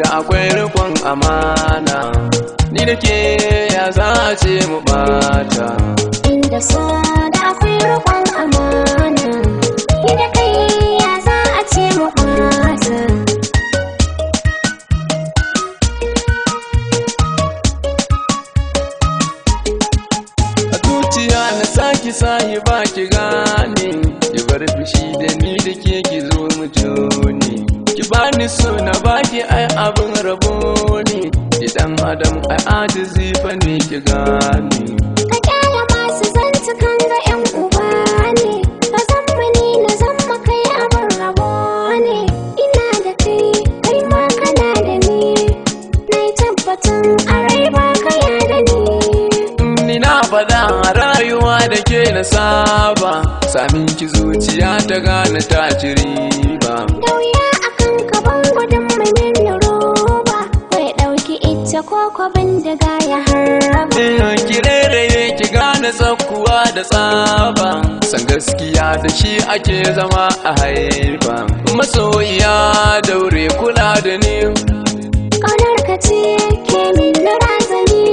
da akwai rikon amana, ni da ke ya za a ce mu bata. Inda so da akwai rikon amana, ni da kai ya za a ce mu bata. A zuciya na saki sahi ba ki gane, ki bar fushi da ni da ke ki zo mu jone. Ki bani so na baki ai abin rabo ne, idan adam ai ajizi fa ne ki gane. Ka kyala masu zantukan ga 'yan uba ne, ka zama ni na zama kai abin rabo ne. Ina da kai, kai ma kana da ni, na yi tabbatin a rai ba ka da ni. Ni na faɗa a rayuwa da ke na saba, samin ki zuciya ta gane ta ci riba. Da wuya akan kaban gudun mai nuna roba, bai ɗauki ita ko kwabin daga ya harba. Ki rairaye ki gane tsakuwa da tsaba, san gaskiya da shi ake zama a haifa. Masoyiya daure kula da ni, Ƙaunar ka ce ke min na razani,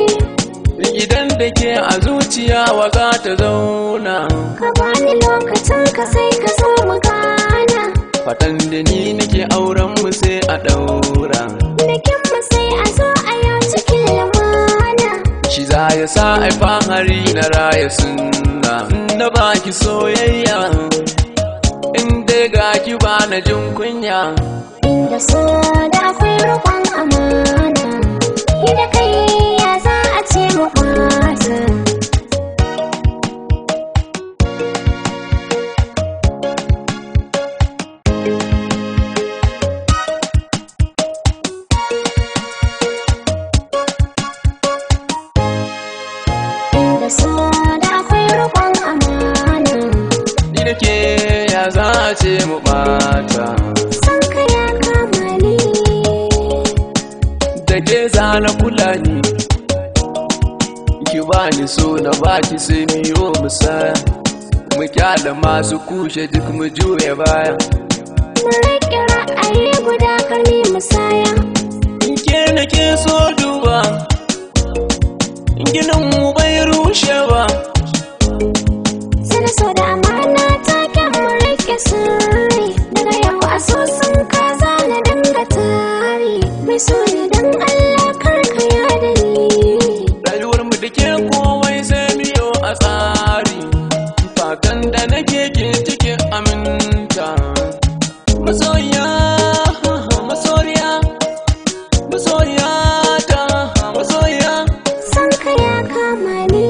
idan da ke a zuciya wa za ta zauna. ka bani lokacin ka sai ka zo mu gana. Fatan da ni nake auren mu sai a ɗaura, Bikin mu sai a zo a yau cikin lamana. shi za ya sa ai fahari na raya sunna. Na baki soyayya, in dai ga ki ba na jin kunya. Inda so da akwai rikon amana, ni da kai ya za a ce mu ɓata. Inda so da akwai rikon amana, Ni da ke ya za a ce mu ɓata. san ka ya kama ni. Da ke za na kula ni, ki ba ni so na baki sai mu yi musaya. Mu kyala masu kushe duk mu juya baya. Mu riƙe ra'ayi guda kar mi musaya. In ke nake so duba, ginin mu bai rushe ba. Sana so da amana ta kyan mu riƙe sirri, daga yau asusun kaza na dinga tari. Mai so ne don Allah kar ka yada ni. Rayuwar mu da ke komai sai mu yi a tsari. Fatan da nake ke cikin aminta. Masoya, masoya, masoya ta, masoya. San ka ya kama ni.